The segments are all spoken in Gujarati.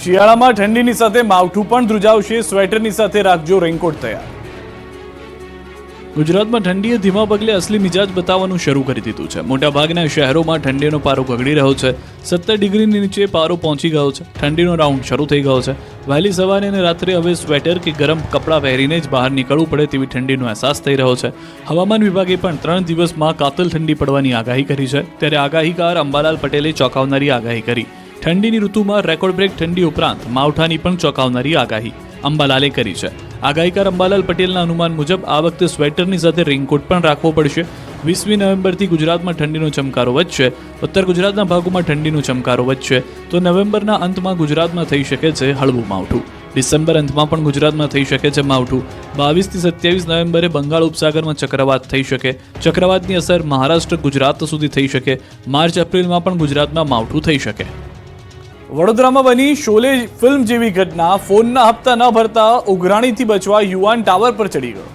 શિયાળામાં ઠંડીની સાથે માવઠું પણ ધ્રુજાવશે, સ્વેટરની સાથે રાખજો રેનકોટ તૈયાર. ગુજરાતમાં ઠંડીએ ધીમા પગલે અસલી મિજાજ બતાવવાનું શરૂ કરી દીધું છે. મોટાભાગના શહેરોમાં ઠંડીનો પારો ગગડી રહ્યો છે. 17 ડિગ્રીની નીચે પારો પહોંચી ગયો છે. ઠંડીનો રાઉન્ડ શરૂ થઈ ગયો છે. વહેલી સવારે અને રાત્રે હવે સ્વેટર કે ગરમ કપડાં પહેરીને જ બહાર નીકળવું પડે તેવી ઠંડીનો અહેસાસ થઈ રહ્યો છે. હવામાન વિભાગે પણ 3 દિવસમાં કાતલ ઠંડી પડવાની આગાહી કરી છે. ત્યારે આગાહીકાર અંબાલાલ પટેલે ચોંકાવનારી આગાહી કરી. ઠંડીની ઋતુમાં રેકોર્ડ બ્રેક ઠંડી ઉપરાંત માવઠાની પણ ચોંકાવનારી આગાહી અંબાલાલે કરી છે. આગાહીકાર અંબાલાલ પટેલના અનુમાન મુજબ આ વખતે સ્વેટરની સાથે રેઇનકોટ પણ રાખવો પડશે. 20મી નવેમ્બરથી ગુજરાતમાં ઠંડીનો ચમકારો વધશે. ઉત્તર ગુજરાતના ભાગોમાં ઠંડીનો ચમકારો વધશે તો નવેમ્બરના અંતમાં ગુજરાતમાં થઈ શકે છે હળવું માવઠું. ડિસેમ્બર અંતમાં પણ ગુજરાતમાં થઈ શકે છે માવઠું. 22 થી 27 નવેમ્બરે બંગાળ ઉપસાગરમાં ચક્રવાત થઈ શકે. ચક્રવાતની અસર મહારાષ્ટ્ર ગુજરાત સુધી થઈ શકે. માર્ચ એપ્રિલમાં પણ ગુજરાતમાં માવઠું થઈ શકે. વડોદરામાં બની શોલે ફિલ્મ જેવી ઘટના. ફોનના હપ્તા ન ભરતા ઉઘરાણીથી બચવા યુવાન ટાવર પર ચડી ગયો.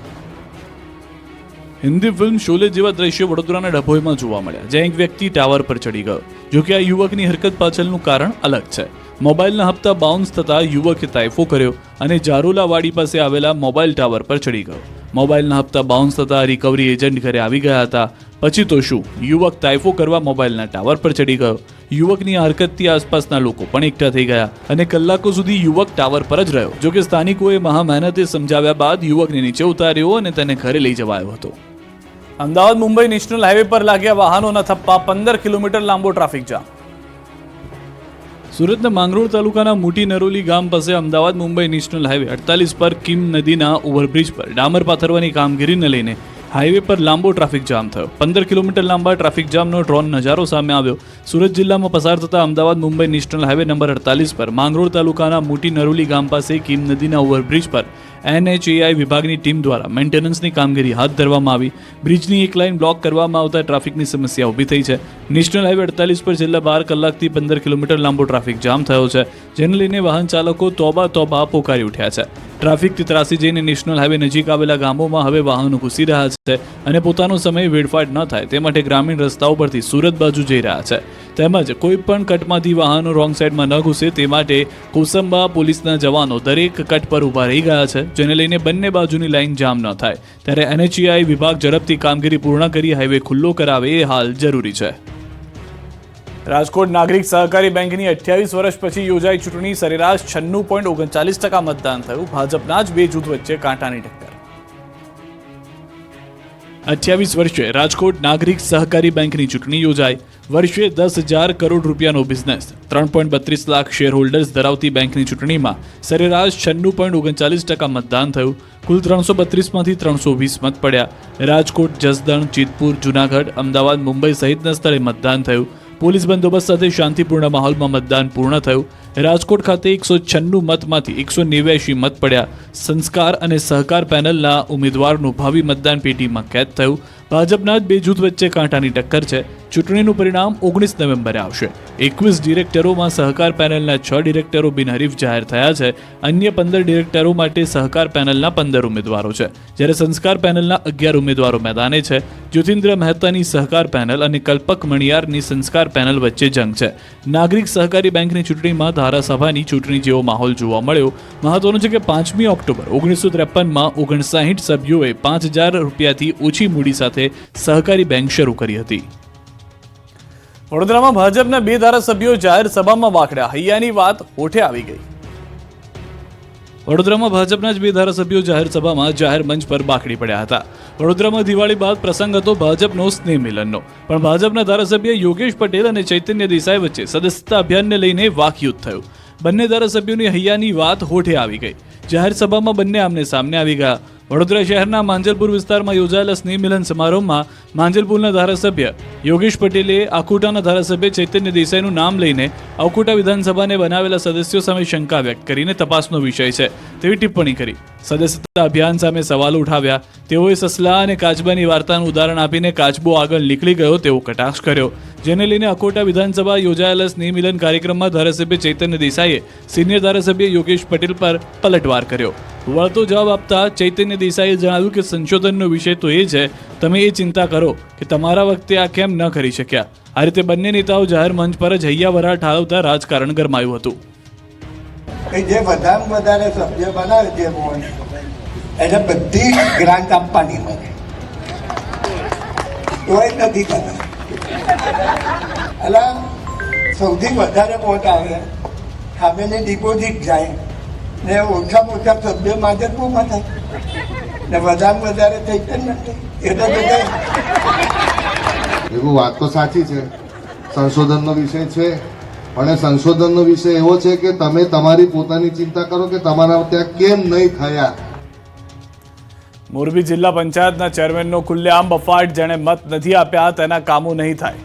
હિન્દી ફિલ્મ શોલે જેવા દ્રશ્યો વડોદરાના ડભોઈમાં જોવા મળ્યા, જ્યાં એક વ્યક્તિ ટાવર પર ચડી ગયો. જોકે આ યુવકની હરકત પાછળનું કારણ અલગ છે. મોબાઈલના હપ્તા બાઉન્સ થતા યુવકે તાઇફો કર્યો અને જારોલાવાડી પાસે આવેલા મોબાઈલ ટાવર પર ચડી ગયો. મોબાઈલના હપ્તા બાઉન્સ થતા રિકવરી એજન્ટ ઘરે આવી ગયા હતા. પછી તો શું, યુવક તાઇફો કરવા મોબાઈલના ટાવર પર ચડી ગયો. યુવકની આ હરકતથી આસપાસના લોકો પણ એકઠા થઈ ગયા અને કલાકો સુધી યુવક ટાવર પર જ રહ્યો. જોકે સ્થાનિકોએ મહા મહેનતે સમજાવ્યા બાદ યુવકને નીચે ઉતાર્યો અને તેને ઘરે લઈ જવાયો હતો. અમદાવાદ મુંબઈ નેશનલ હાઈવે પર લાગ્યા વાહનોના થપ્પા. 15 કિલોમીટર લાંબો ટ્રાફિક જામ. સુરતના માંગરોળ તાલુકાના મોટી નરોલી ગામ પાસે અમદાવાદ મુંબઈ નેશનલ હાઈવે 48 પર કિમ નદીના ઓવરબ્રિજ પર ડામર પાથરવાની કામગીરીને લઈને હાઈવે પર લાંબો ટ્રાફિક જામ થયો. 15 કિલોમીટર લાંબા ટ્રાફિક જામનો ડ્રોન નજારો સામે આવ્યો. સુરત જિલ્લામાં પસાર થતા Ahmedabad Mumbai national highway number 48 પર માંગરોળ તાલુકાના મોટી નરોલી ગામ પાસે કિમ નદીના ઓવરબ્રિજ પર NHAI વિભાગની ટીમ દ્વારા મેન્ટેનન્સની કામગીરી હાથ ધરવામાં આવી. બ્રિજની એક લાઇન બ્લોક કરવામાં આવતા ટ્રાફિકની સમસ્યા ઊભી થઈ છે. નેશનલ હાઈવે 48 પર છેલ્લા 12 કલાકથી 15 કિલોમીટર લાંબો ટ્રાફિક જામ થયો છે, જેને લઈને વાહન ચાલકો તોબા તોબા પોકારી ઉઠ્યા છે. ટ્રાફિકથી ત્રાસી જઈને નેશનલ હાઈવે નજીક આવેલા ગામોમાં હવે વાહનો ઘૂસી રહ્યા છે અને પોતાનો સમય વેડફાટ ન થાય તે માટે ગ્રામીણ રસ્તાઓ પરથી સુરત બાજુ જઈ રહ્યા છે. તેમજ કોઈ પણ કટમાંથી વાહનો રોંગ સાઈડમાં ન ઘૂસે તે માટે કોસંબા પોલીસના જવાનો દરેક કટ પર ઊભા રહી ગયા છે, જેને લઈને બંને બાજુની લાઇન જામ ન થાય. ત્યારે NHAI વિભાગ ઝડપથી કામગીરી પૂર્ણ કરી હાઈવે ખુલ્લો કરાવે એ હાલ જરૂરી છે. રાજકોટ નાગરિક સહકારી બેંકની 28 વર્ષ પછી યોજાઈ ચૂંટણી. સરેરાશ 96.39% મતદાન થયું. ભાજપના જ બે જૂથ વચ્ચે કાંટાની ટક્કર. 28 વર્ષે રાજકોટ નાગરિક સહકારી બેંકની ચૂંટણી યોજાઈ. વર્ષે 10,000 કરોડ રૂપિયાનો બિઝનેસ, 3.32 લાખ શેર હોલ્ડર્સ ધરાવતી બેંકની ચૂંટણીમાં સરેરાશ 96.39% મતદાન થયું. કુલ 332માંથી 320 મત પડ્યા. રાજકોટ, જસદણ, જેતપુર, જૂનાગઢ, અમદાવાદ, મુંબઈ સહિતના સ્થળે મતદાન થયું. પોલીસ બંદોબસ્ત સાથે શાંતિપૂર્ણ માહોલમાં મતદાન પૂર્ણ થયું. રાજકોટ ખાતે 196 મતમાંથી 189 મત પડ્યા. સંસ્કાર અને સહકાર પેનલના ઉમેદવારનું ભાવિ મતદાન પેટીમાં કેદ થયું. ભાજપના જ બે જૂથ વચ્ચે કાંટાની ટક્કર છે. ચૂંટણીનું પરિણામ 19 નવેમ્બરે આવશે. 21 ડિરેક્ટરોમાં સહકાર પેનલના 6 ડિરેક્ટરો બિનહરીફ જાહેર થયા છે. અન્ય 15 ડિરેક્ટરો માટે સહકાર પેનલના 15 ઉમેદવારો છે, જ્યારે સંસ્કાર પેનલના 11 ઉમેદવારો મેદાને છે. જ્યોતિન્દ્ર મહેતાની સહકાર પેનલ અને કલ્પક મણિયારની સંસ્કાર પેનલ વચ્ચે જંગ છે. નાગરિક સહકારી બેંકની ચૂંટણીમાં ધારાસભાની ચૂંટણી જેવો માહોલ જોવા મળ્યો. મહત્વનું છે કે 5મી ઓક્ટોબર 1953માં 59 સભ્યોએ 5,000 રૂપિયાથી ઓછી મૂડી સાથે સહકારી બેંક શરૂ કરી હતી. વડોદરામાં ભાજપના બે ધારાસભ્યો જાહેર સભામાં વાકડ્યા. હૈયાની વાત હોઠે આવી ગઈ. વડોદરામાં ભાજપના જ બે ધારાસભ્યો જાહેર સભામાં જાહેર મંચ પર બાકડી પડ્યા હતા. વડોદરામાં દિવાળી બાદ પ્રસંગ હતો ભાજપનો સ્નેહ મિલનનો, પણ ભાજપના ધારાસભ્ય યોગેશ પટેલ અને ચૈતન્ય દેસાઈ વચ્ચે સદસ્યતા અભિયાનને લઈને વાકયુદ્ધ થયું. બંને ધારાસભ્યોની હૈયાની વાત હોઠે આવી ગઈ. જાહેર સભામાં બંને આમને સામને આવી ગયા. વડોદરા શહેરના માંજલપુર વિસ્તારમાં યોજાયેલા સ્નેહ મિલન સમારોહમાં માંજલપુરના ધારાસભ્ય યોગેશ પટેલે આકોટાના ધારાસભ્ય ચૈતન્ય દેસાઈનું નામ લઈને આકોટા વિધાનસભાને બનાવેલા સદસ્યો સામે શંકા વ્યક્ત કરીને તપાસનો વિષય છે તેવી ટિપ્પણી કરી. સદસ્યતા અભિયાન સામે સવાલો ઉઠાવ્યા. તેઓએ સસલા અને કાચબાની વાર્તાનું ઉદાહરણ આપીને કાચબો આગળ નીકળી ગયો તેવો કટાક્ષ કર્યો, જેને લઈને આકોટા વિધાનસભા યોજાયેલા સ્નેહ મિલન કાર્યક્રમમાં ધારાસભ્ય ચૈતન્ય દેસાઈએ સિનિયર ધારાસભ્ય યોગેશ પટેલ પર પલટવાર કર્યો. વળતો જવાબ આપતા ચૈતન્ય દેસાઈએ જણાવ્યું કે સંશોધનનો વિષય તો એ છે, તમે એ ચિંતા કરો કે તમારા વખતે આ કેમ ન કરી શક્યા. આ રીતે બંને નેતાઓ જાહેર મંચ પર જ હૈયા વરાળ ઠાલવતા રાજકારણ ગરમાયું હતું. કે જે વધારેમાં વધારે સભ્ય બનાવે જે બોર્ડ એને બધી ગ્રાન્ટ આપવાની મને તોય નથી કરતા. એટલે સૌથી વધારે વોટ આવે સામેની ડિપોઝિટ જાય ને ઓછામાં ઓછા સભ્ય માટે જ બહુ થાય ને વધારે વધારે થઈ જ નથી. એટલે બધા એવું વાત તો સાચી છે, સંશોધનનો વિષય છે, પણ એ સંશોધનનો વિષય એવો છે કે તમે તમારી પોતાની ચિંતા કરો કે તમારા ત્યાં કેમ નહીં થયા. મોરબી જિલ્લા પંચાયતના ચેરમેનનો ખુલ્લેઆમ બફાટ, જેણે મત નથી આપ્યા તેના કામો નહીં થાય.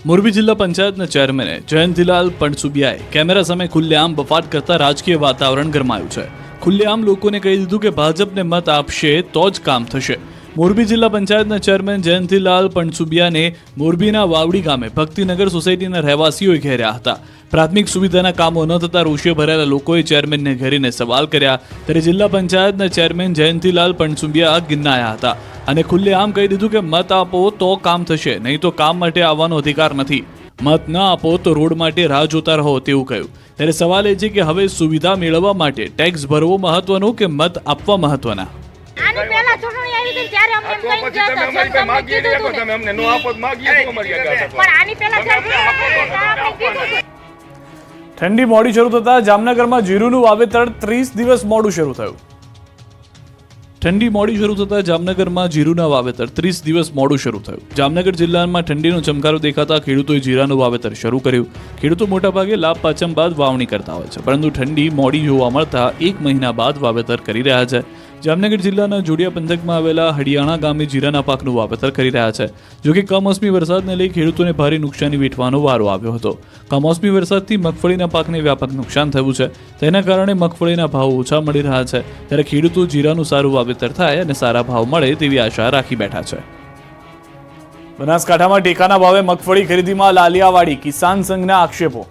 મોરબી જિલ્લા પંચાયતના ચેરમેને જયંતિલાલ પણસુબિયાએ કેમેરા સામે ખુલ્લેઆમ બફાટ કરતા રાજકીય વાતાવરણ ગરમાયું છે. ખુલ્લેઆમ લોકોને કહી દીધું કે ભાજપને મત આપશે તો જ કામ થશે. મોરબી જિલ્લા પંચાયતના ચેરમેન જયંતિલાલ પણસુબિયાને મોરબીના વાવડી ગામે ભક્તિનગર સોસાયટીના રહેવાસીઓએ ઘેર્યા હતા. પ્રાથમિક સુવિધાના કામો ન થતા રોષે ભરેલા લોકોએ ચેરમેનને ઘેરીને સવાલ કર્યા. ત્યારે જિલ્લા પંચાયતના ચેરમેન જયંતિલાલ પણસુબિયા ગિન્નાયા હતા અને ખુલ્લેઆમ કહી દીધું કે મત આપો તો કામ થશે, નહીં તો કામ માટે આવવાનો અધિકાર નથી. મત ન આપો તો રોડ માટે રાહ જોતા રહો તેવું કહ્યું. ત્યારે સવાલ એ છે કે હવે સુવિધા મેળવવા માટે ટેક્સ ભરવો મહત્વનો કે મત આપવા મહત્વના? આની પહેલા ચૂંટણી આવી હતી ત્યારે અમને એમ કઈ ગયા હતા જેમ તમને કીધું હતું ને અમને નો આપો તો માગીએ તો અમારી આગળ પણ આની પહેલા જ્યારે આપણે કીધું હતું. ઠંડી મોડી શરૂ થતા જામનગરમાં જીરુનું વાવેતર 30 દિવસ મોડું શરૂ થયું. ઠંડી મોડી શરૂ થતા જામનગરમાં જીરુના વાવેતર 30 દિવસ મોડું શરૂ થયું. જામનગર જિલ્લામાં ઠંડીનો ચમકારો દેખાતા ખેડૂતોએ જીરાનું વાવેતર શરૂ કર્યું. ખેડૂતો મોટાભાગે લાભ પાચમ બાદ વાવણી કરતા હોય છે, પરંતુ ઠંડી મોડી જોવા મળતા 1 મહિના બાદ વાવેતર કરી રહ્યા છે. જામનગર જિલ્લાના જોડિયા પંથકમાં આવેલા હડિયાણા ગામે જીરાના પાકનું વાવેતર કરી રહ્યા છે. જોકે કમોસમી વરસાદને લઈ ખેડૂતોને ભારે નુકસાની વેઠવાનો વારો આવ્યો હતો. કમોસમી વરસાદથી મગફળીના પાકને વ્યાપક નુકસાન થયું છે. તેના કારણે મગફળીના ભાવ ઓછા મળી રહ્યા છે. ત્યારે ખેડૂતો જીરાનું સારું વાવેતર થાય અને સારા ભાવ મળે તેવી આશા રાખી બેઠા છે. બનાસકાંઠામાં ટેકાના ભાવે મગફળી ખરીદીમાં લાલિયાવાડી, કિસાન સંઘના આક્ષેપો.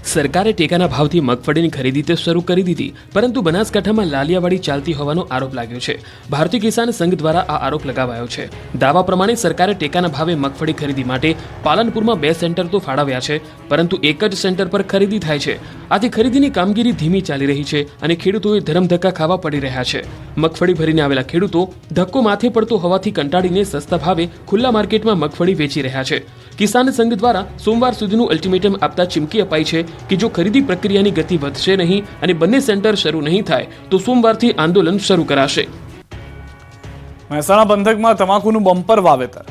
સરકારે ટેકાના ભાવથી મગફળીની ખરીદી તો શરૂ કરી દીધી, પરંતુ બનાસકાંઠામાં લાલિયાવાડી ચાલતી હોવાનો આરોપ લાગ્યો છે. ભારતીય કિસાન સંઘ દ્વારા આ આરોપ લગાવાયો છે. દાવા પ્રમાણે સરકારે ટેકાના ભાવે મગફળી ખરીદી માટે પાલનપુરમાં 2 સેન્ટર તો ફાળવ્યા છે, પરંતુ એક જ સેન્ટર પર ખરીદી થાય છે. આથી ખરીદીની કામગીરી ધીમી ચાલી રહી છે અને ખેડૂતોએ ધરમધક્કા ખાવા પડી રહ્યા છે. મગફળી ભરીને આવેલા ખેડૂતો ધક્કો માથે પડતો હોવાથી કંટાળીને સસ્તા ભાવે ખુલ્લા માર્કેટમાં મગફળી વેચી રહ્યા છે. કિસાન સંઘ દ્વારા સોમવાર સુધીનું અલ્ટિમેટમ આપતા ચીમકી અપાઈ છે કે જો ખરીદી પ્રક્રિયાની ગતિ વધશે નહીં અને બંને સેન્ટર શરૂ નહીં થાય તો સોમવારથી આંદોલન શરૂ કરાશે. મહેસાણા પંથકમાં તમાકુનું બમ્પર વાવેતર.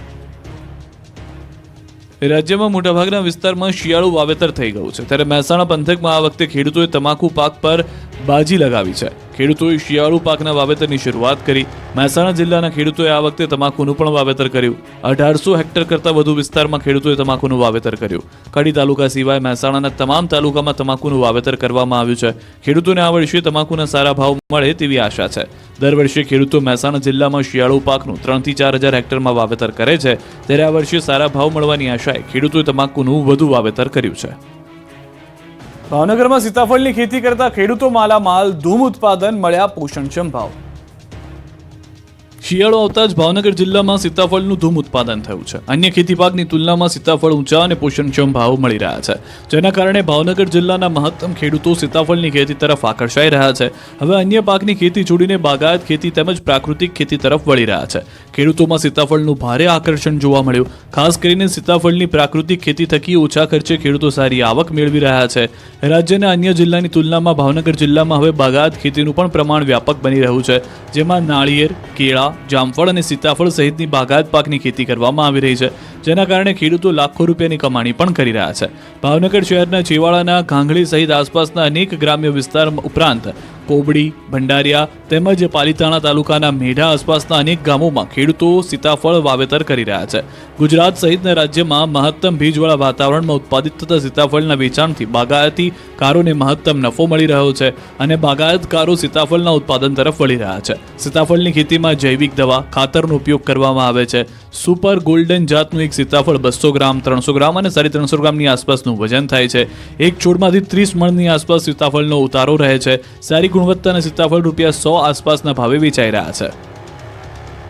રાજ્યમાં મોટાભાગના વિસ્તારમાં શિયાળુ વાવેતર થઈ ગયું છે, ત્યારે મહેસાણા પંથકમાં આ વખતે ખેડૂતોએ તમાકુ પાક પર બાજી લગાવી છે. ખેડૂતોએ શિયાળુ પાકના વાવેતરની શરૂઆત કરી. મહેસાણા જિલ્લાના ખેડૂતોએ આ વખતે તમાકુનું પણ વાવેતર કર્યું. 1800 હેક્ટર કરતાં વધુ વિસ્તારમાં ખેડૂતોએ તમાકુનું વાવેતર કર્યું. કડી તાલુકા સિવાય મહેસાણાના તમામ તાલુકામાં તમાકુનું વાવેતર કરવામાં આવ્યું છે. ખેડૂતોને આ વર્ષે તમાકુના સારા ભાવ મળે તેવી આશા છે. દર વર્ષે ખેડૂતો મહેસાણા જિલ્લામાં શિયાળુ પાકનું 3 થી 4 હજાર હેક્ટરમાં વાવેતર કરે છે, ત્યારે આ વર્ષે સારા ભાવ મળવાની આશાએ ખેડૂતોએ તમાકુનું વધુ વાવેતર કર્યું છે. ભાવનગરમાં સીતાફળની ખેતી કરતા ખેડૂતો માલામાલ, ધૂમ ઉત્પાદન, મળ્યા પોષણક્ષમ ભાવ. શિયાળો આવતા જ ભાવનગર જિલ્લામાં સીતાફળનું ધૂમ ઉત્પાદન થયું છે. અન્ય ખેતી પાકની તુલનામાં સીતાફળ ઊંચા અને પોષણક્ષમ ભાવ મળી રહ્યા છે, જેના કારણે ભાવનગર જિલ્લાના મહત્તમ ખેડૂતો સીતાફળની ખેતી તરફ આકર્ષાઈ રહ્યા છે. હવે અન્ય પાકની ખેતી છોડીને બાગાયત ખેતી તેમજ પ્રાકૃતિક ખેતી તરફ વળી રહ્યા છે. ખેડૂતોમાં સીતાફળનું ભારે આકર્ષણ જોવા મળ્યું. ખાસ કરીને સીતાફળની પ્રાકૃતિક ખેતી થકી ઓછા ખર્ચે ખેડૂતો સારી આવક મેળવી રહ્યા છે. રાજ્યના અન્ય જિલ્લાની તુલનામાં ભાવનગર જિલ્લામાં હવે બાગાયત ખેતીનું પણ પ્રમાણ વ્યાપક બની રહ્યું છે, જેમાં નાળિયેર, કેળા, જામફળ અને સીતાફળ સહિતની બાગાયત પાકની ખેતી કરવામાં આવી રહી છે, જેના કારણે ખેડૂતો લાખો રૂપિયાની કમાણી પણ કરી રહ્યા છે. ભાવનગર શહેરના ચેવાડાના ઘાંઘળી સહિત આસપાસના અનેક ગ્રામ્ય વિસ્તાર ઉપરાંત કોબડી, ભંડારિયા તેમજ પાલીતાણા તાલુકાના મેઢા આસપાસના અનેક ગામોમાં ખેડૂતો સીતાફળ વાવેતર કરી રહ્યા છે. ગુજરાત સહિતના રાજ્યમાં મહત્તમ ભેજવાળા વાતાવરણમાં ઉત્પાદિત થતા સીતાફળના વેચાણથી બાગાયતીકારોને મહત્તમ નફો મળી રહ્યો છે અને બાગાયતકારો સીતાફળના ઉત્પાદન તરફ વળી રહ્યા છે. સીતાફળની ખેતીમાં જૈવિક દવા, ખાતરનો ઉપયોગ કરવામાં આવે છે. સુપર ગોલ્ડન જાતનું એક સીતાફળ 200 ગ્રામ, 300 ગ્રામ અને 350 ગ્રામની આસપાસનું વજન થાય છે. એક છોડમાંથી 30 મણની આસપાસ સીતાફળનો ઉતારો રહે છે. સારી ગુણવત્તાના સીતાફળ ₹100 આસપાસના ભાવે વેચાઈ રહ્યા છે.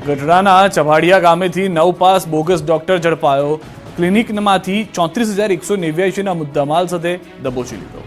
ગઢડાના ચભાડિયા ગામેથી 9 પાસ બોગસ ડોક્ટર ઝડપાયો. ક્લિનિકમાંથી 34,189ના મુદ્દામાલ સાથે દબોચી લીધો.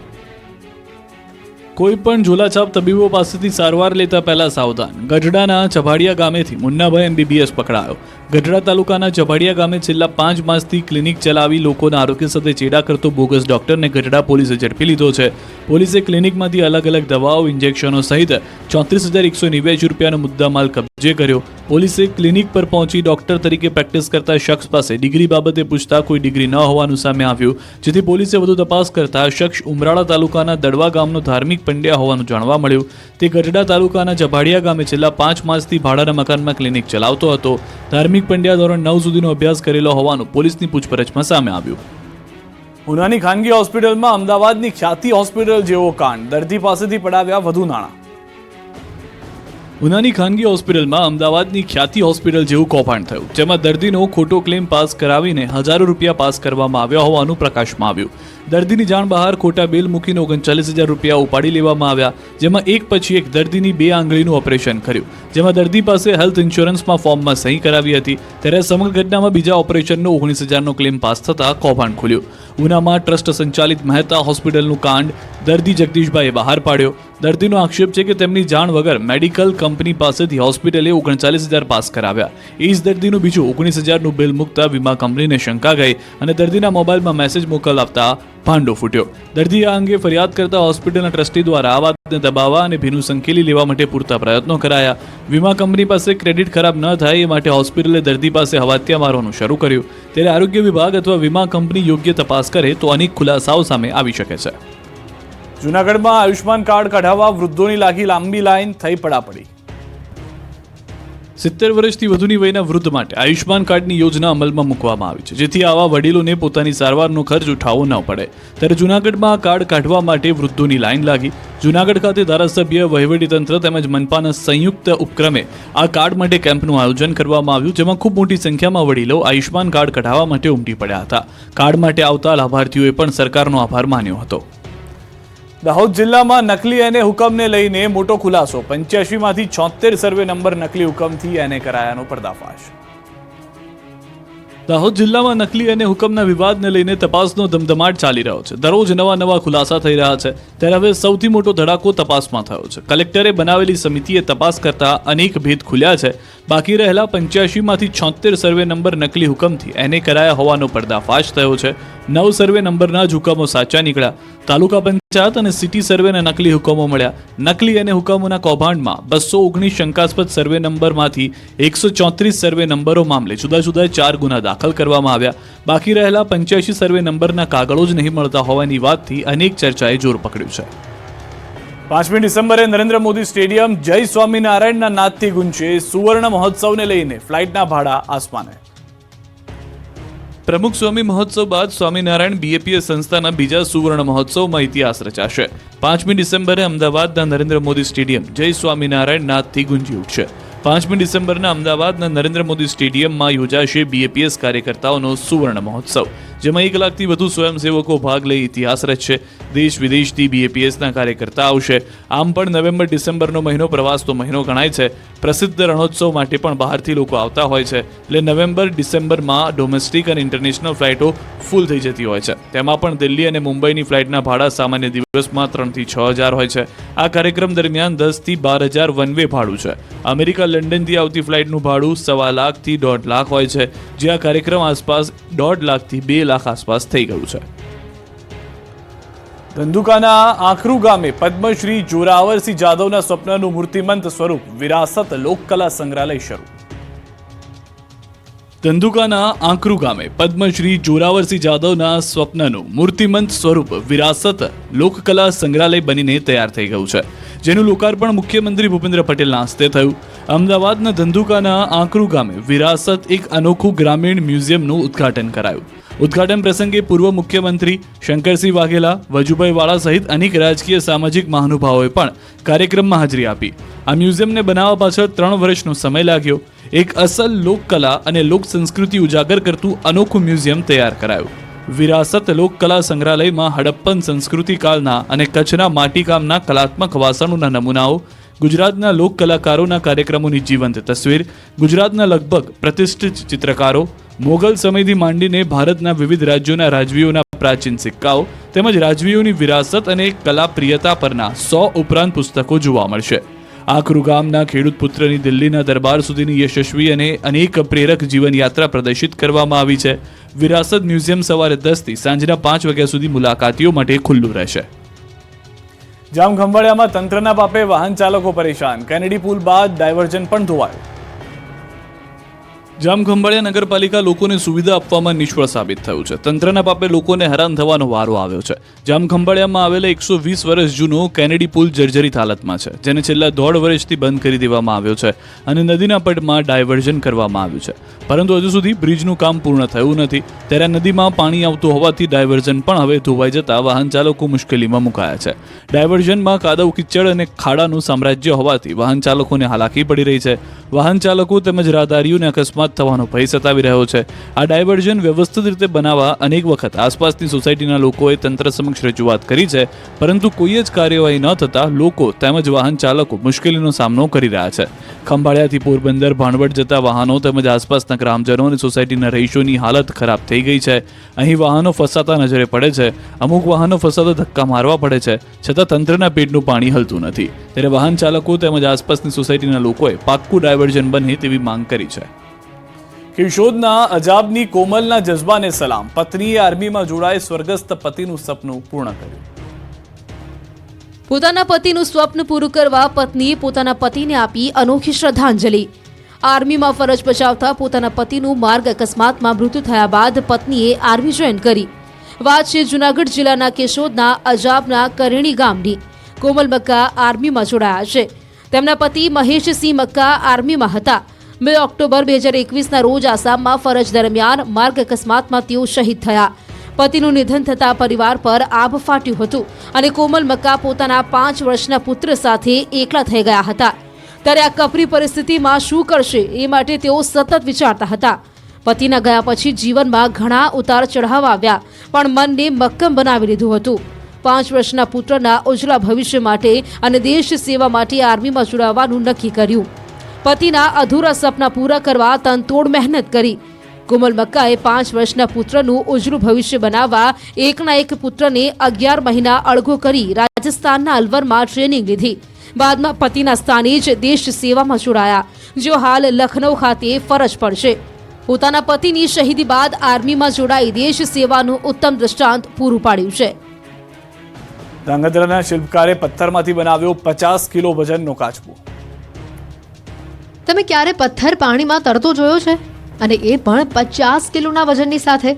કોઈ પણ ઝોલાછાપ તબીબો પાસેથી સારવાર લેતા પહેલા સાવધાન. ગઢડાના ચભાડિયા ગામેથી મુન્નાભાઈ MBBS પકડાયો. ગઢડા તાલુકાના ચભાડિયા ગામે છેલ્લા 5 માસથી ક્લિનિક ચલાવી લોકોના આરોગ્ય સાથે ચેડા કરતો બોગસ ડોક્ટરને ગઢડા પોલીસે ઝડપી લીધો છે. પોલીસે ક્લિનિકમાંથી અલગ અલગ દવાઓ, ઇન્જેક્શનો સહિત 34,189 રૂપિયાનો મુદ્દામાલ કબજે કર્યો. પોલીસે ક્લિનિક પર પહોંચી ડોક્ટર તરીકે પ્રેક્ટિસ કરતા શખ્સ પાસે ડિગ્રી બાબતે પૂછતા કોઈ ડિગ્રી ન હોવાનું સામે આવ્યું, જેથી પોલીસે વધુ તપાસ કરતા શખ્સ ઉમરાળા તાલુકાના દડવા ગામનો ધાર્મિક પંડ્યા હોવાનું જાણવા મળ્યું. તે ગઢડા તાલુકાના ચભાડિયા ગામે છેલ્લા 5 માસથી ભાડાના મકાનમાં ક્લિનિક ચલાવતો હતો. ધાર્મિક પંડ્યા ધોરણ 9 સુધીનો અભ્યાસ કરેલો હોવાનું પોલીસની પૂછપરછમાં સામે આવ્યું. ઉનાની ખાનગી હોસ્પિટલમાં અમદાવાદની ખ્યાતિ હોસ્પિટલ જેવો કાંડ. દર્દી પાસેથી પડાવ્યા વધુ નાણાં. ઉનાની ખાનગી હોસ્પિટલમાં અમદાવાદની ખ્યાતિ હોસ્પિટલ જેવું કૌભાંડ થયું, જેમાં દર્દીનો ખોટો ક્લેમ પાસ કરાવીને હજારો રૂપિયા પાસ કરવામાં આવ્યા હોવાનું પ્રકાશમાં આવ્યું. દર્દીની જાણ બહાર ખોટા બિલ મૂકીને 39,000 રૂપિયા ઉપાડી લેવામાં આવ્યા, જેમાં એક પછી એક દર્દીની 2 આંગળીનું ઓપરેશન કર્યું, જેમાં દર્દી પાસે હેલ્થ ઇન્સ્યોરન્સમાં ફોર્મમાં સહી કરાવી હતી. ત્યારે સમગ્ર ઘટનામાં બીજા ઓપરેશનનો 19,000નો ક્લેમ પાસ થતાં કૌભાંડ ખુલ્યું. ઉનામાં ટ્રસ્ટ સંચાલિત મહેતા હોસ્પિટલનું કાંડ દર્દી જગદીશભાઈએ બહાર પાડ્યો. દર્દીનો આક્ષેપ છે કે તેમની જાણ વગર મેડિકલ કંપની પાસેથી હોસ્પિટલે 39,000 પાસ કરાવ્યા. એ જ દર્દીનું બીજું 19,000નું બિલ મૂકતા વીમા કંપનીને શંકા ગઈ અને દર્દીના મોબાઈલમાં મેસેજ મોકલાવતા ભાંડો ફૂટ્યો. દર્દીએ આ અંગે ફરિયાદ કરતા હોસ્પિટલના ટ્રસ્ટી દ્વારા આ વાતને દબાવવા અને ભીનું સંકેલી લેવા માટે પૂરતા પ્રયત્નો કરાયા. વીમા કંપની પાસે ક્રેડિટ ખરાબ ન થાય એ માટે હોસ્પિટલે દર્દી પાસે હવાતિયા મારવાનું શરૂ કર્યું. ત્યારે આરોગ્ય વિભાગ અથવા વીમા કંપની યોગ્ય તપાસ કરે તો અનેક ખુલાસાઓ સામે આવી શકે છે. જૂનાગઢમાં આયુષ્માન કાર્ડ કઢાવવા વૃદ્ધોની લાગી લાંબી લાઈન, થઈ પડાપડી. 70 વર્ષથી વધુની વયના વૃદ્ધ માટે આયુષ્માન કાર્ડની યોજના અમલમાં મૂકવામાં આવી છે, જેથી આવા વડીલોને પોતાની સારવારનો ખર્ચ ઉઠાવવો ન પડે. ત્યારે જૂનાગઢમાં આ કાર્ડ કાઢવા માટે વૃદ્ધોની લાઈન લાગી. જૂનાગઢ ખાતે ધારાસભ્ય, વહીવટીતંત્ર તેમજ મનપાના સંયુક્ત ઉપક્રમે આ કાર્ડ માટે કેમ્પનું આયોજન કરવામાં આવ્યું, જેમાં ખૂબ મોટી સંખ્યામાં વડીલો આયુષ્માન કાર્ડ કઢાવવા માટે ઉમટી પડ્યા હતા. કાર્ડ માટે આવતા લાભાર્થીઓએ પણ સરકારનો આભાર માન્યો હતો. દાહોદ જિલ્લામાં નકલી એને હુકમને લઈને મોટો ખુલાસો. 85માંથી 76 સર્વે નંબર નકલી હુકમથી એને કરાયાનો પર્દાફાશ. દાહોદ જિલ્લામાં નકલી અને હુકમના વિવાદને લઈને તપાસનો ધમધમાટ ચાલી રહ્યો છે. દરરોજ નવા ખુલાસા થઈ રહ્યા છે. ત્યારે હવે સૌથી મોટો ધડાકો તપાસમાં થયો છે. કલેક્ટરે બનાવેલી સમિતિએ તપાસ કરતા અનેક ભેદ ખુલ્યા છે. બાકી રહેલા 85માંથી 76 સર્વે નંબર નકલી હુકમથી એને કરાયા હોવાનો પર્દાફાશ થયો છે. 9 સર્વે નંબરના જ હુકમો સાચા નીકળ્યા. તાલુકા પંચાયત અને સિટી સર્વેના નકલી હુકમો મળ્યા. નકલી અને હુકમોના કૌભાંડમાં 219 શંકાસ્પદ સર્વે નંબરમાંથી 134 સર્વે નંબરો મામલે જુદા 4 ગુના દાખલ કરવામાં આવ્યા. બાકી રહેલા 85 સર્વે નંબરના કાગળો જ નહીં મળતા હોવાની વાતથી અનેક ચર્ચાએ જોર પકડ્યું છે. 5મી ડિસેમ્બરે નરેન્દ્ર મોદી સ્ટેડિયમ જય સ્વામિનારાયણના નાદથી ગુંજશે. સુવર્ણ મહોત્સવને લઈને ફ્લાઇટના ભાડા આસમાને. પ્રમુખ સ્વામી મહોત્સવ બાદ સ્વામિનારાયણ BAPS સંસ્થાના બીજા સુવર્ણ મહોત્સવમાં ઇતિહાસ રચાશે. 5મી ડિસેમ્બરે અમદાવાદના નરેન્દ્ર મોદી સ્ટેડિયમ જય સ્વામિનારાયણ નાદથી ગુંજી ઉઠશે. 5મી ડિસેમ્બરના અમદાવાદના નરેન્દ્ર મોદી સ્ટેડિયમમાં યોજાશે BAPS કાર્યકર્તાઓનો સુવર્ણ મહોત્સવ, જેમાં 1 લાખથી વધુ સ્વયંસેવકો ભાગ લઈ ઇતિહાસ રચશે. દેશ વિદેશથી BAPSના કાર્યકર્તા આવશે. આમ પણ નવેમ્બર-ડિસેમ્બરનો મહિનો પ્રવાસનો મહિનો ગણાય છે. પ્રસિદ્ધ રણોત્સવ માટે પણ બહારથી લોકો આવતા હોય છે. એટલે નવેમ્બર-ડિસેમ્બરમાં ડોમેસ્ટિક અને ઇન્ટરનેશનલ ફ્લાઇટો ફૂલ થઈ જતી હોય છે. તેમાં પણ દિલ્હી અને મુંબઈની ફ્લાઇટના ભાડા સામાન્ય દિવસમાં 3,000 થી 6,000 હોય છે. આ કાર્યક્રમ દરમિયાન 10,000 થી 12,000 વન વે ભાડું છે. અમેરિકા લંડનથી આવતી ફ્લાઇટનું ભાડું 1.25 લાખ થી 1.5 લાખ હોય છે, જે આ કાર્યક્રમ આસપાસ 1.5 લાખ થી 2 લાખ આસપાસ થઈ ગયું છે. ધંધુકાના આખરૂ ગામે પદ્મશ્રી જોરાવરસિંહ જાદવના સ્વપ્નનું મૂર્તિમંત સ્વરૂપ વિરાસત લોકકલા સંગ્રહાલય શરૂ. ધંધુકાના આંકરૂ ગામે પદ્મશ્રી જોરાવરસિંહ જાદવના સ્વપ્નનું મૂર્તિમંત સ્વરૂપ વિરાસત લોકકલા સંગ્રહાલય બનીને તૈયાર થઈ ગયું છે, જેનું લોકાર્પણ મુખ્યમંત્રી ભૂપેન્દ્ર પટેલના હસ્તે થયું. અમદાવાદના ધંધુકાના આંકરૂ ગામે વિરાસત એક અનોખું ગ્રામીણ મ્યુઝિયમનું ઉદ્ઘાટન કરાયું. ઉદ્ઘાટન પ્રસંગે પૂર્વ મુખ્યમંત્રી શંકરસિંહ વાઘેલા, વજુભાઈ વાળા સહિત અનેક રાજકીય સામાજિક મહાનુભાવોએ પણ કાર્યક્રમમાં હાજરી આપી. આ મ્યુઝિયમને બનાવવા પાછળ 3 વર્ષનો સમય લાગ્યો. એક અસલ લોકકલા અને લોક સંસ્કૃતિ ઉજાગર કરતું અનોખું મ્યુઝિયમ તૈયાર કરાયું. વિરાસત લોકકલા સંગ્રહાલયમાં હડપ્પન સંસ્કૃતિ કાળના અને કચ્છના માટીકામના કલાત્મક વાસણોના નમૂનાઓ, ગુજરાતના લોક કલાકારોના કાર્યક્રમોની જીવંત તસવીર, ગુજરાતના લગભગ પ્રતિષ્ઠિત ચિત્રકારો, મોગલ સમયથી માંડીને ભારતના વિવિધ રાજ્યોના રાજવીઓના પ્રાચીન સિક્કાઓ તેમજ રાજવીઓની વિરાસત અને કલાપ્રિયતા પરના 100 ઉપરાંત પુસ્તકો જોવા મળશે. આકરુ ગામના ખેડૂત પુત્રની દિલ્હીના દરબાર સુધીની યશસ્વી અને અનેક પ્રેરક જીવનયાત્રા પ્રદર્શિત કરવામાં આવી છે. વિરાસત મ્યુઝિયમ સવારે 10 થી સાંજના 5 વાગ્યા સુધી મુલાકાતીઓ માટે ખુલ્લું રહેશે. જામખંભાળિયામાં તંત્રના પાપે વાહન ચાલકો પરેશાન. કેનેડી પુલ બાદ ડાયવર્ઝન પણ ધોવાયું. જામખંભાળિયા નગરપાલિકા લોકોને સુવિધા આપવામાં નિષ્ફળ સાબિત થયું છે. તંત્રના પાપે લોકોને હેરાન થવાનો વારો આવ્યો છે. જામખંભાળિયામાં આવેલા 120 વર્ષ જૂનો કેનેડી પુલ જર્જરિત હાલતમાં છે, જેને છેલ્લા 1.5 વર્ષથી બંધ કરી દેવામાં આવ્યો છે અને નદીના પટમાં ડાયવર્ઝન કરવામાં આવ્યું છે. પરંતુ હજુ સુધી બ્રિજનું કામ પૂર્ણ થયું નથી. ત્યારે નદીમાં પાણી આવતું હોવાથી ડાયવર્ઝન પણ હવે ધોવાઈ જતા વાહન ચાલકો મુશ્કેલીમાં મુકાયા છે. ડાયવર્ઝનમાં કાદવ કિચડ અને ખાડાનું સામ્રાજ્ય હોવાથી વાહન ચાલકોને હાલાકી પડી રહી છે. વાહન ચાલકો તેમજ રાહદારીઓને અકસ્માત થવાનો ભય સતાવી રહ્યો છે. આ ડાયવર્ઝન વ્યવસ્થિત રીતે બનાવવા અનેક વખત આસપાસની સોસાયટીના લોકોએ તંત્ર સમક્ષ રજૂઆત કરી છે, પરંતુ કોઈ જ કાર્યવાહી ન થતા લોકો તેમજ વાહન ચાલકો મુશ્કેલીનો સામનો કરી રહ્યા છે. ખંભાળિયાથી પોરબંદર ભાણવડ જતા વાહનો તેમજ આસપાસના ગ્રામજનો અને સોસાયટીના રહીશોની હાલત ખરાબ થઈ ગઈ છે. અહીં વાહનો ફસાતા નજરે પડે છે. અમુક વાહનો ફસાતા ધક્કા મારવા પડે છે, છતાં તંત્રના પેટનું પાણી હલતું નથી. ત્યારે વાહન ચાલકો તેમજ આસપાસની સોસાયટીના લોકોએ પાક્કું ડાયવર્ઝન બને તેવી માંગ કરી છે. કિશોદના અજાબની કોમલના જજ્બાને સલામ. પત્નીએ આર્મીમાં જોડાઈ સ્વર્ગસ્થ પતિનું સપનું પૂર્ણ કર્યું. પોતાના પતિનું સ્વપ્ન પૂરું કરવા પત્નીએ પોતાના પતિને આપી અનોખી શ્રદ્ધાંજલિ. આર્મીમાં ફરજ બજાવતા પોતાના પતિનું માર્ગ અકસ્માતમાં મૃત્યુ થયા બાદ પત્નીએ આર્મી જોઈન કરી. વાત છે જૂનાગઢ જિલ્લાના કેશોદના અજાબના કરેણી ગામની. કોમલ મક્કા આર્મીમાં જોડાયા છે. તેમના પતિ મહેશસિંહ મક્કા આર્મીમાં હતા. 2 ઓક્ટોબર 2021ના રોજ આસામમાં ફરજ દરમિયાન માર્ગ અકસ્માતમાં તેઓ શહીદ થયા. પતિનું નિધન થતાં પરિવાર પર આભ ફાટ્યું હતું અને કોમલ મક્કા પોતાના 5 વર્ષના પુત્ર સાથે એકલા થઈ ગયા હતા. ત્યારે આ કપરી પરિસ્થિતિમાં શું કરશે એ માટે તેઓ સતત વિચારતા હતા. પતિના ગયા પછી જીવનમાં ઘણા ઉતાર ચઢાવ આવ્યા, પણ મનને મક્કમ બનાવી લીધું હતું. 5 વર્ષના પુત્રના ઉજ્જવળ ભવિષ્ય માટે અને દેશ સેવા માટે આર્મીમાં જોડાવાનું નક્કી કર્યું. પતિના અધૂરા સપના પૂરા કરવા તનતોડ મહેનત કરી. કોમલ મક્કાએ 5 વર્ષના પુત્રનું ઉજ્જવળ ભવિષ્ય બનાવવા એકના એક પુત્રને 11 મહિના અળગો કરી રાજસ્થાનના અલવરમાં ટ્રેનિંગ લીધી. બાદમાં પતિના સ્થાને જ દેશ સેવામાં જોડાયા, જેઓ હાલ લખનૌ ખાતે ફરજ પર છે. પોતાના પતિની શહીદી બાદ આર્મીમાં જોડાઈ દેશ સેવાનું ઉત્તમ દ્રષ્ટાંત પૂરું પાડ્યું છે. ધાંગધ્રાના શિલ્પકારે પથ્થરમાંથી બનાવ્યો 50 કિલો વજનનો કાચબો. તમે ક્યારે પથ્થર પાણીમાં તરતો જોયો છે? અને એ પણ 50 કિલોના વજનની સાથે?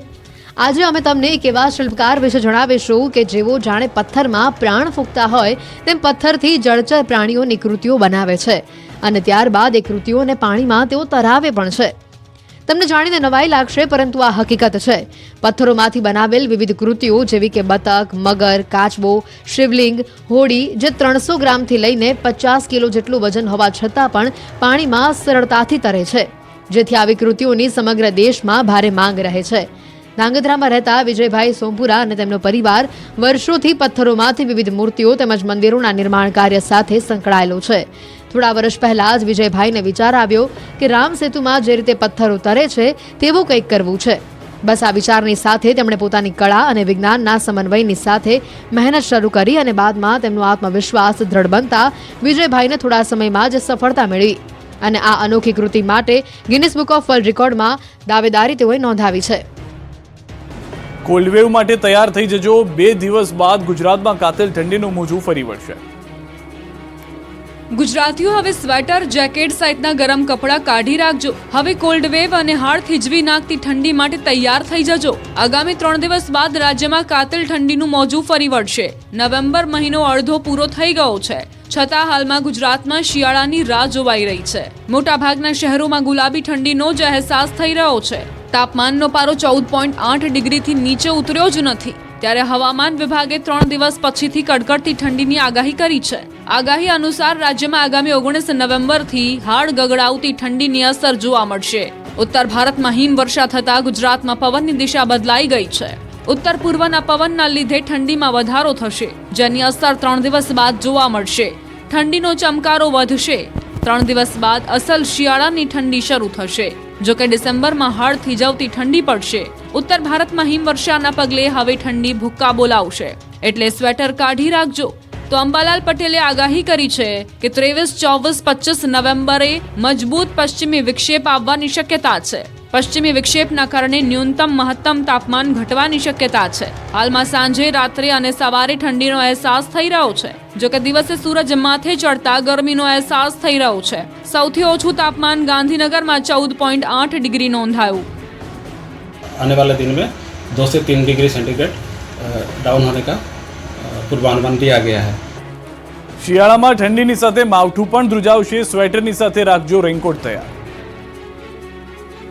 આજે અમે તમને એક એવા શિલ્પકાર વિશે જણાવીશું કે જેઓ જાણે પથ્થરમાં પ્રાણ ફૂંકતા હોય તેમ પથ્થરથી જળચર પ્રાણીઓની કૃતિઓ બનાવે છે અને ત્યારબાદ એ કૃતિઓને પાણીમાં તેઓ તરાવે પણ છે. તમને જાણીને નવાઈ લાગશે, પરંતુ આ હકીકત છે. પથ્થરોમાંથી બનાવેલ વિવિધ કૃતિઓ જેવી કે બતક, મગર, કાચબો, શિવલિંગ, હોડી જે 300 ગ્રામથી લઈને 50 કિલો જેટલું વજન હોવા છતાં પણ પાણીમાં સરળતાથી તરે છે, જેથી આવી કૃતિઓની સમગ્ર દેશમાં ભારે માંગ રહે છે. ધાંગધ્રામાં રહેતા વિજયભાઈ સોમપુરા અને તેમનો પરિવાર વર્ષોથી પથ્થરોમાંથી વિવિધ મૂર્તિઓ તેમજ મંદિરોના નિર્માણ કાર્ય સાથે સંકળાયેલો છે. થોડા વર્ષ પહેલા જ વિજયભાઈને વિચાર આવ્યો કે રામ સેતુમાં જે રીતે પથ્થરો તરે છે તેવું કંઈક કરવું છે. બસ આ વિચારની સાથે તેમણે પોતાની કળા અને વિજ્ઞાનના સમન્વયની સાથે મહેનત શરૂ કરી અને બાદમાં તેમનો આત્મવિશ્વાસ દ્રઢ બનતા વિજયભાઈને થોડા સમયમાં જ સફળતા મેળવી અને આ અનોખી કૃતિ માટે ગિનિસ બુક ઓફ વર્લ્ડ રેકોર્ડમાં દાવેદારી તેઓએ નોંધાવી છે. કોલ્ડવેવ માટે તૈયાર થઈ જજો. 2 દિવસ બાદ ગુજરાતમાં કાતિલ ઠંડીનું મોજું ફરી વળશે. ગુજરાતીઓ હવે સ્વેટર, જેકેટ સહિતના ગરમ કપડાં કાઢી રાખજો. હવે કોલ્ડ વેવ અને હાડ થીજવી નાખતી ઠંડી માટે તૈયાર થઈ જજો. આગામી 3 દિવસ બાદ રાજ્યમાં કાતિલ ઠંડીનું મોજું ફરી વળશે. નવેમ્બર મહિનો અડધો પૂરો થઈ ગયો છે, છતાં હાલમાં ગુજરાતમાં શિયાળાની રાહ જોવાઈ રહી છે. મોટાભાગના શહેરોમાં ગુલાબી ઠંડીનો જ અહેસાસ થઈ રહ્યો છે. તાપમાનનો પારો 14.8 ડિગ્રીથી નીચે ઉતર્યો જ નથી. ત્યારે હવામાન વિભાગે 3 દિવસ પછીથી કડકડતી ઠંડીની આગાહી કરી છે. આગાહી અનુસાર રાજ્યમાં આગામી 19 નવેમ્બરથી હાડ ગગડાવતી ઠંડીની અસર જોવા મળશે. ઉત્તર ભારતમાં હિમવર્ષા થતા ગુજરાતમાં પવનની દિશા બદલાઈ ગઈ છે. ઉત્તર પૂર્વના પવનના લીધે ઠંડીમાં વધારો થશે, જેની અસર 3 દિવસ બાદ જોવા મળશે. ઠંડીનો ચમકારો વધશે. 3 દિવસ બાદ અસલ શિયાળાની ઠંડી શરૂ થશે. જો કે ડિસેમ્બરમાં હાડ થીજાવતી ઠંડી પડશે. ઉત્તર ભારતમાં હિમવર્ષાના પગલે હવે ઠંડી ભૂક્કા બોલાવશે, એટલે સ્વેટર કાઢી રાખજો. તો અંબાલાલ પટેલે આગાહી કરી છે કે 23, 24, 25 નવેમ્બરે મજબૂત પશ્ચિમી વિક્ષેપ આવવાની શક્યતા છે. પશ્ચિમી વિક્ષેપના કારણે ન્યૂનતમ મહત્તમ તાપમાન ઘટવાની શક્યતા છે. હાલમાં સાંજે, રાત્રે અને સવારે ઠંડીનો અહેસાસ થઈ રહ્યો છે. જો કે દિવસે સૂરજ માથે ચડતા ગરમીનો અહેસાસ થઈ રહ્યો છે. સૌથી ઓછું તાપમાન ગાંધીનગરમાં 14.8 ડિગ્રી નોંધાયું. आने वाले दिन में 2 से 3 डिग्री सेंटीग्रेड डाउन होने का पूर्वानुमान दिया गया है. શિયાળામાં ઠંડીની સાથે માવઠું પણ ધ્રુજાવશે. સ્વેટરની સાથે રાખજો રેનકોટ તૈયાર.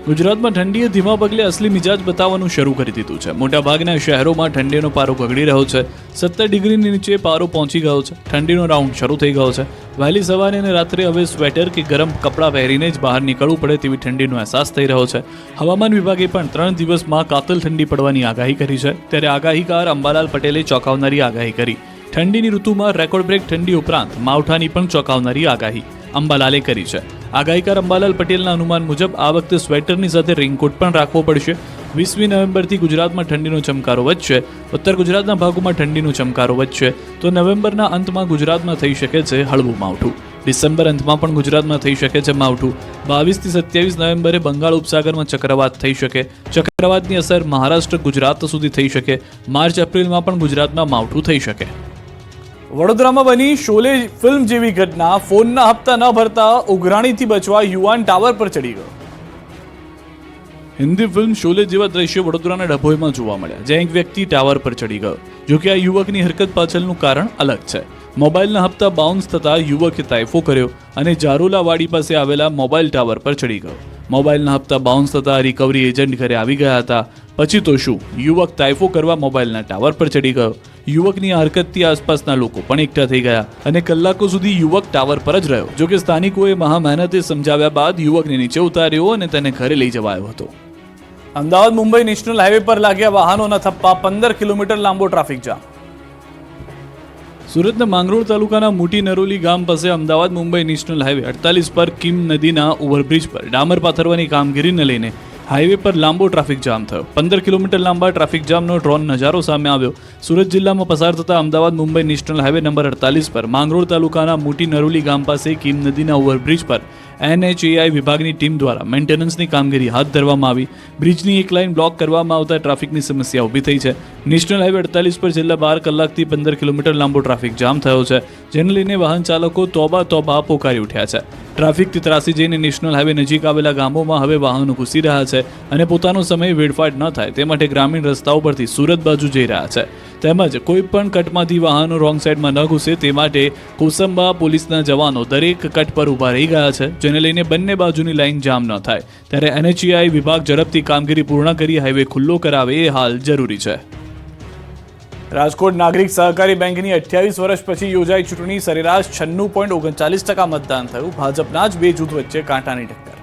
ગુજરાતમાં ઠંડીએ ધીમા પગલે અસલી મિજાજ બતાવવાનું શરૂ કરી દીધું છે. મોટાભાગના શહેરોમાં ઠંડીનો પારો ગગડી રહ્યો છે. 17 ડિગ્રીની નીચે પારો પહોંચી ગયો છે. ઠંડીનો રાઉન્ડ શરૂ થઈ ગયો છે. વહેલી સવારે અને રાત્રે હવે સ્વેટર કે ગરમ કપડાં પહેરીને જ બહાર નીકળવું પડે તેવી ઠંડીનો અહેસાસ થઈ રહ્યો છે. હવામાન વિભાગે પણ 3 દિવસમાં કાતલ ઠંડી પડવાની આગાહી કરી છે. ત્યારે આગાહીકાર અંબાલાલ પટેલે ચોંકાવનારી આગાહી કરી. ઠંડીની ઋતુમાં રેકોર્ડ બ્રેક ઠંડી ઉપરાંત માવઠાની પણ ચોંકાવનારી આગાહી અંબાલાલે કરી છે. આગાહીકાર અંબાલાલ પટેલના અનુમાન મુજબ આ વખતે સ્વેટરની સાથે રેઇનકોટ પણ રાખવો પડશે. 20મી નવેમ્બરથી ગુજરાતમાં ઠંડીનો ચમકારો વધશે. ઉત્તર ગુજરાતના ભાગોમાં ઠંડીનો ચમકારો વધશે તો નવેમ્બરના અંતમાં ગુજરાતમાં થઈ શકે છે હળવું માવઠું. ડિસેમ્બર અંતમાં પણ ગુજરાતમાં થઈ શકે છે માવઠું. 22 થી 27 નવેમ્બરે બંગાળ ઉપસાગરમાં ચક્રવાત થઈ શકે. ચક્રવાતની અસર મહારાષ્ટ્ર, ગુજરાત સુધી થઈ શકે. માર્ચ એપ્રિલમાં પણ ગુજરાતમાં માવઠું થઈ શકે. વડોદરામાં બની શોલે ફિલ્મ જેવી ઘટના. ફોનના હપ્તા ન ભરતા ઉઘરાણીથી બચવા યુવાન ટાવર પર ચડી ગયો. હિન્દી ફિલ્મ શોલે જેવા દ્રશ્યો વડોદરાના ડભોઈમાં જોવા મળ્યા, જ્યાં એક વ્યક્તિ ટાવર પર ચડી ગયો. જોકે આ યુવકની હરકત પાછળનું કારણ અલગ છે. મોબાઈલના હપ્તા બાઉન્સ થતા યુવકે તાઇફો કર્યો અને જારોલાવાડી પાસે આવેલા મોબાઈલ ટાવર પર ચડી ગયો. મોબાઈલના હપ્તા બાઉન્સ થતા રિકવરી એજન્ટ ઘરે આવી ગયા હતા. પછી તો શું, યુવક તાઇફો કરવા મોબાઈલના ટાવર પર ચડી ગયો. યુવકની આ હરકતથી આસપાસના લોકો પણ એકઠા થઈ ગયા અને કલાકો સુધી યુવક ટાવર પર જ રહ્યો. જોકે સ્થાનિકોએ મહા મહેનતે સમજાવ્યા બાદ યુવકને નીચે ઉતાર્યો અને તેને ઘરે લઈ જવાયો હતો. અમદાવાદ મુંબઈ નેશનલ હાઈવે પર લાગ્યા વાહનોના થપ્પા. 15 કિલોમીટર લાંબો ટ્રાફિક જામ. સુરતના માંગરોળ તાલુકાના મોટી નરોલી ગામ પાસે અમદાવાદ મુંબઈ નેશનલ હાઈવે 48 પર કિમ નદીના ઓવરબ્રિજ પર ડામર પાથરવાની કામગીરીને લઈને હાઈવે પર લાંબો ટ્રાફિક જામ થયો. 15 કિલોમીટર લાંબા ટ્રાફિક જામનો ડ્રોન નજારો સામે આવ્યો. સુરત જિલ્લામાં પસાર થતા Ahmedabad Mumbai national highway number 48 પર માંગરોળ તાલુકાના મોટી નરોલી ગામ પાસે કિમ નદીના ઓવરબ્રિજ પર NHAI વિભાગની ટીમ દ્વારા મેન્ટેનન્સની કામગીરી હાથ ધરવામાં આવી. બ્રિજની એક લાઇન બ્લોક કરવામાં આવતા ટ્રાફિકની સમસ્યા ઊભી થઈ છે. નેશનલ હાઈવે 48 પર છેલ્લા 12 કલાકથી 15 કિલોમીટર લાંબો ટ્રાફિક જામ થયો છે, જેને લઈને વાહન ચાલકો તોબા તોબા પોકારી ઉઠ્યા છે. ટ્રાફિકથી ત્રાસી જઈને નેશનલ હાઈવે નજીક આવેલા ગામોમાં હવે વાહનો ઘૂસી રહ્યા છે અને પોતાનો સમય વેડફાટ ન થાય તે માટે ગ્રામીણ રસ્તાઓ પરથી સુરત બાજુ જઈ રહ્યા છે. તેમજ કોઈ પણ કટમાંથી વાહનો રોંગ સાઈડમાં ન ઘૂસે તે માટે કોસંબા પોલીસના જવાનો દરેક કટ પર ઊભા રહી ગયા છે, જેને લઈને બંને બાજુની લાઇન જામ ન થાય. ત્યારે NHAI વિભાગ ઝડપથી કામગીરી પૂર્ણ કરી હાઈવે ખુલ્લો કરાવે એ હાલ જરૂરી છે. રાજકોટ નાગરિક સહકારી બેંકની 28 વર્ષ પછી યોજાઈ ચૂંટણી. સરેરાશ 96.39% મતદાન થયું. ભાજપના જ બે જૂથ વચ્ચે કાંટાની ટક્કર.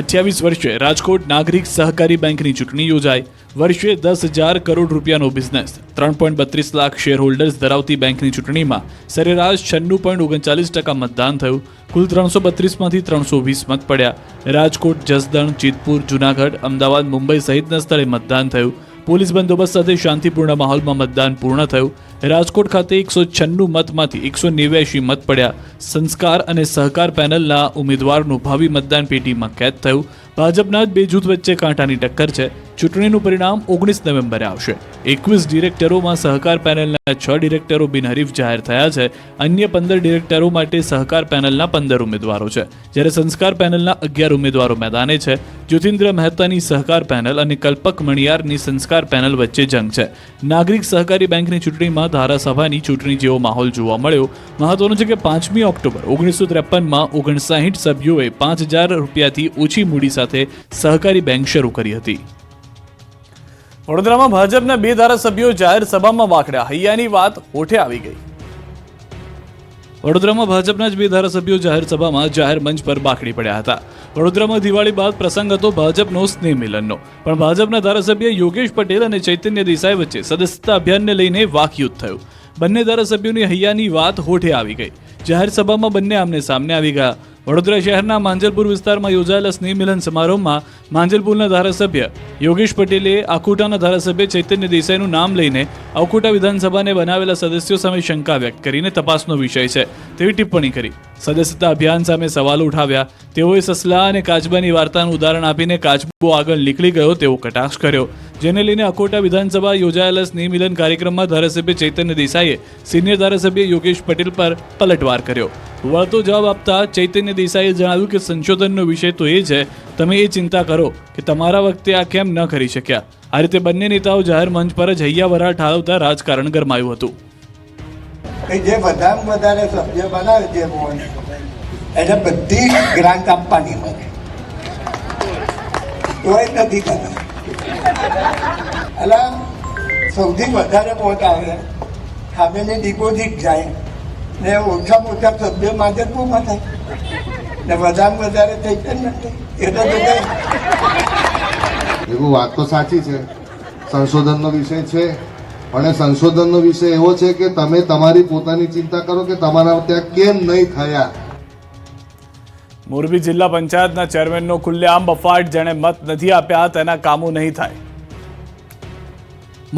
28 વર્ષે રાજકોટ નાગરિક સહકારી બેંકની ચૂંટણી યોજાઈ. વર્ષે 10,000 કરોડ રૂપિયાનો બિઝનેસ, 3.32 લાખ શેર હોલ્ડર્સ ધરાવતી બેંકની ચૂંટણીમાં સરેરાશ 96.39% મતદાન થયું. કુલ 332માંથી 320 મત પડ્યા. રાજકોટ, જસદણ, જેતપુર, જૂનાગઢ, અમદાવાદ, મુંબઈ સહિતના સ્થળે મતદાન થયું. પોલીસ બંદોબસ્ત સાથે શાંતિપૂર્ણ માહોલમાં મતદાન પૂર્ણ થયું. રાજકોટ ખાતે 196 મતમાંથી 189 મત પડ્યા. સંસ્કાર અને સહકાર પેનલના ઉમેદવારનું ભાવિ મતદાન પેટીમાં કેદ થયું. ભાજપના જ બે જૂથ વચ્ચે કાંટાની ટક્કર છે. ચૂંટણીનું પરિણામ 19 નવેમ્બરે આવશે. 21 ડિરેક્ટરોમાં સહકાર પેનલના 6 ડિરેક્ટરો બિનહરીફ જાહેર થયા છે. અન્ય 15 ડિરેક્ટરો માટે સહકાર પેનલના 15 ઉમેદવારો છે, જ્યારે સંસ્કાર પેનલના 11 ઉમેદવારો મેદાને છે. જ્યોતિન્દ્ર મહેતાની સહકાર પેનલ અને કલ્પક મણિયારની સંસ્કાર પેનલ વચ્ચે જંગ છે. નાગરિક સહકારી બેંકની ચૂંટણીમાં ધારાસભાની ચૂંટણી જેવો માહોલ જોવા મળ્યો. મહત્વનું છે કે 5મી ઓક્ટોબર 1953માં 59 સભ્યોએ 5,000 રૂપિયાથી ઓછી મૂડી સાથે સહકારી બેંક શરૂ કરી હતી. વડોદરામાં ભાજપના બે ધારાસભ્યો જાહેર સભામાં વાકડ્યા. હૈયાની વાત હોઠે આવી ગઈ. વડોદરામાં ભાજપના જ બે ધારાસભ્યો જાહેર સભામાં જાહેર મંચ પર બાકડી પડ્યા હતા. વડોદરામાં દિવાળી બાદ પ્રસંગ હતો ભાજપનો સ્નેહ મિલનનો, પણ ભાજપના ધારાસભ્ય યોગેશ પટેલ અને ચૈતન્ય દેસાઈ વચ્ચે સદસ્યતા અભિયાનને લઈને વાકયુદ્ધ થયું. બંને ધારાસભ્યોની હૈયાની વાત હોઠે આવી ગઈ. જાહેર સભામાં બંને આમને સામને આવી ગયા. વડોદરા શહેરના માંજલપુર વિસ્તારમાં યોજાયેલા સ્નેહ મિલન સમારોહમાં માંજલપુરના ધારાસભ્ય યોગેશ પટેલે આખોટાના ધારાસભ્ય ચૈતન્ય દેસાઈનું નામ લઈને આખોટા વિધાનસભાને બનાવેલા સદસ્યો સામે શંકા વ્યક્ત કરીને તપાસનો વિષય છે તેવી ટિપ્પણી કરી. સદસ્યતા અભિયાન સામે સવાલો ઉઠાવ્યા. તેઓએ સસલા અને કાચબાની વાર્તાનું ઉદાહરણ આપીને કાચબો આગળ નીકળી ગયો તેવો કટાક્ષ કર્યો, જેને લઈને આખોટા વિધાનસભા યોજાયેલા સ્નેહ મિલન કાર્યક્રમમાં ધારાસભ્ય ચૈતન્ય દેસાઈએ સિનિયર ધારાસભ્ય યોગેશ પટેલ પર પલટવાર કર્યો. વળતો જવાબ આપતા ચૈતન્ય દેસાઈએ જણાવ્યું કે સંશોધનનો વિષય તો એ છે, તમે એ ચિંતા કરો કે તમારા વખતે આ કેમ ન કરી શક્યા. આ રીતે બંને નેતાઓ જાહેર મંચ પર જ હૈયા વરાળ ઠાલવતા રાજકારણ ગરમાયું હતું. કે જે વધારે વધારે સભ્ય બનાવે જે બોર્ડ એને બધી ગ્રાન્ટ આપવાની મને તોય નથી કરતા. એટલે સૌથી વધારે વોટ આવે ખામેની ડિપોઝિટ જાય ને ઓછામાં ઓછા સભ્ય માધરપુરમાં થાય ને વધારે વધારે થઈ જ નથી. એટલે તો એવું વાત તો સાચી છે, સંશોધનનો વિષય છે, પણ એ સંશોધનનો વિષય એવો છે કે તમે તમારી પોતાની ચિંતા કરો કે તમારા ત્યાં કેમ નહીં થયા. મોરબી જિલ્લા પંચાયતના ચેરમેનનો ખુલ્લેઆમ બફાટ, જેણે મત નથી આપ્યા તેના કામો નહીં થાય.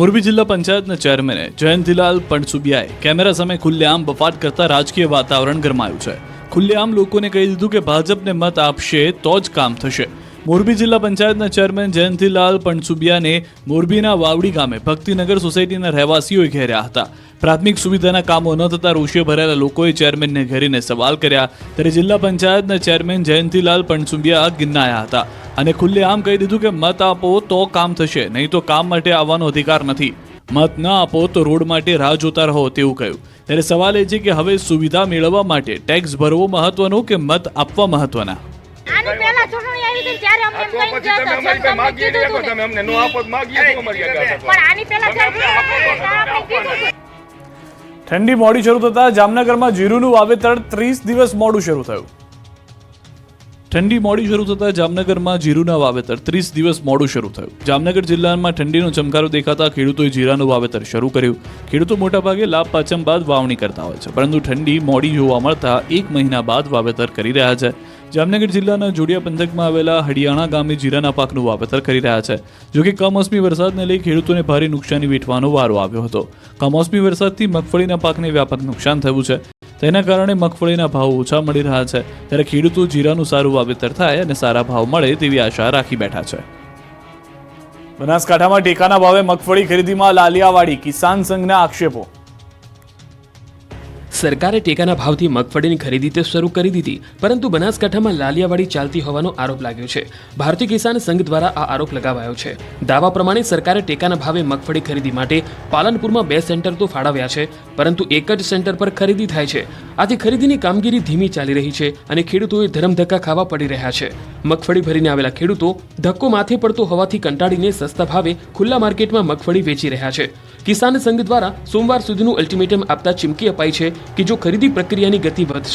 મોરબી જિલ્લા પંચાયતના ચેરમેને જયંતિલાલ પણસુબિયાએ કેમેરા સામે ખુલ્લેઆમ બફાટ કરતા રાજકીય વાતાવરણ ગરમાયું છે. ખુલ્લેઆમ લોકોને કહી દીધું કે ભાજપને મત આપશે તો જ કામ થશે. મોરબી જિલ્લા પંચાયતના ચેરમેન જયંતિલાલ પણસુબિયાને મોરબીના વાવડી ગામે ભક્તિનગર સોસાયટીના રહેવાસીઓએ ઘેર્યા હતા. પ્રાથમિક સુવિધાના કામો ન થતા રોષે ભરેલા લોકોએ ચેરમેનને ઘેરીને સવાલ કર્યા, ત્યારે જિલ્લા પંચાયતના ચેરમેન જયંતિલાલ પણસુબિયા ગિન્નાયા હતા અને ખુલ્લેઆમ કહી દીધું કે મત આપો તો કામ થશે, નહીં તો કામ માટે આવવાનો અધિકાર નથી. મત ન આપો તો રોડ માટે રાહ જોતા રહો તેવું કહ્યું. ત્યારે સવાલ એ છે કે હવે સુવિધા મેળવવા માટે ટેક્સ ભરવો મહત્વનો કે મત આપવા મહત્વના? આની પહેલા ચૂંટણી આવી હતી ત્યારે અમને એમ કઈ પછી તમે અમારી પાસે માગીએ છીએ તો તમે અમને નો આપો તો માગીએ તો અમારી આગળ પણ આની પહેલા જ્યારે આપણે કીધું હતું. ઠંડી મોડી શરૂ થતા જામનગરમાં જીરુનું વાવેતર 30 દિવસ મોડું શરૂ થયું. ઠંડી મોડી શરૂ થતા જામનગરમાં જીરુના વાવેતર 30 દિવસ મોડું શરૂ થયું. જામનગર જિલ્લામાં ઠંડીનો ચમકારો દેખાતા ખેડૂતોએ જીરાનું વાવેતર શરૂ કર્યું. ખેડૂતો મોટાભાગે લાભ પાચમ બાદ વાવણી કરતા હોય છે, પરંતુ ઠંડી મોડી જોવા મળતા 1 મહિના બાદ વાવેતર કરી રહ્યા છે. જામનગર જિલ્લાના જોડિયા પંથકમાં આવેલા હડિયાણા ગામે જીરાના પાકનું વાવેતર કરી રહ્યા છે. જોકે કમોસમી વરસાદને લઈ ખેડૂતોને ભારે નુકસાની વેઠવાનો વારો આવ્યો હતો. કમોસમી વરસાદથી મગફળીના પાકને વ્યાપક નુકસાન થયું છે. તેના કારણે મગફળીના ભાવ ઓછા મળી રહ્યા છે, ત્યારે ખેડૂતો જીરાનું સારું વાવેતર થાય અને સારા ભાવ મળે તેવી આશા રાખી બેઠા છે. બનાસકાંઠામાં ટેકાના ભાવે મગફળી ખરીદીમાં લાલિયાવાડી, કિસાન સંઘના આક્ષેપો. સરકારે ટેકાના ભાવથી મગફળીની ખરીદી તો શરૂ કરી દીધી, પરંતુ બનાસકાંઠામાં લાલિયાવાડી ચાલતી હોવાનો આરોપ લાગ્યો છે. ભારતીય કિસાન સંઘ દ્વારા આ આરોપ લગાવાયો છે. દાવા પ્રમાણે સરકારે ટેકાના ભાવે મગફળી ખરીદી માટે પાલનપુરમાં 2 સેન્ટર તો ફાળવ્યા છે, પરંતુ એક જ સેન્ટર પર ખરીદી થાય છે. આથી ખરીદીની કામગીરી ધીમી ચાલી રહી છે અને ખેડૂતોએ ધરમધક્કા ખાવા પડી રહ્યા છે. મગફળી ભરીને આવેલા ખેડૂતો ધક્કો માથે પડતો હોવાથી કંટાળીને સસ્તા ભાવે ખુલ્લા માર્કેટમાં મગફળી વેચી રહ્યા છે. કિસાન સંઘ દ્વારા સોમવાર સુધીનું અલ્ટિમેટમ આપતા ચીમકી અપાઈ છે કે જો ખરીદી પ્રક્રિયાની ગતિ વધશે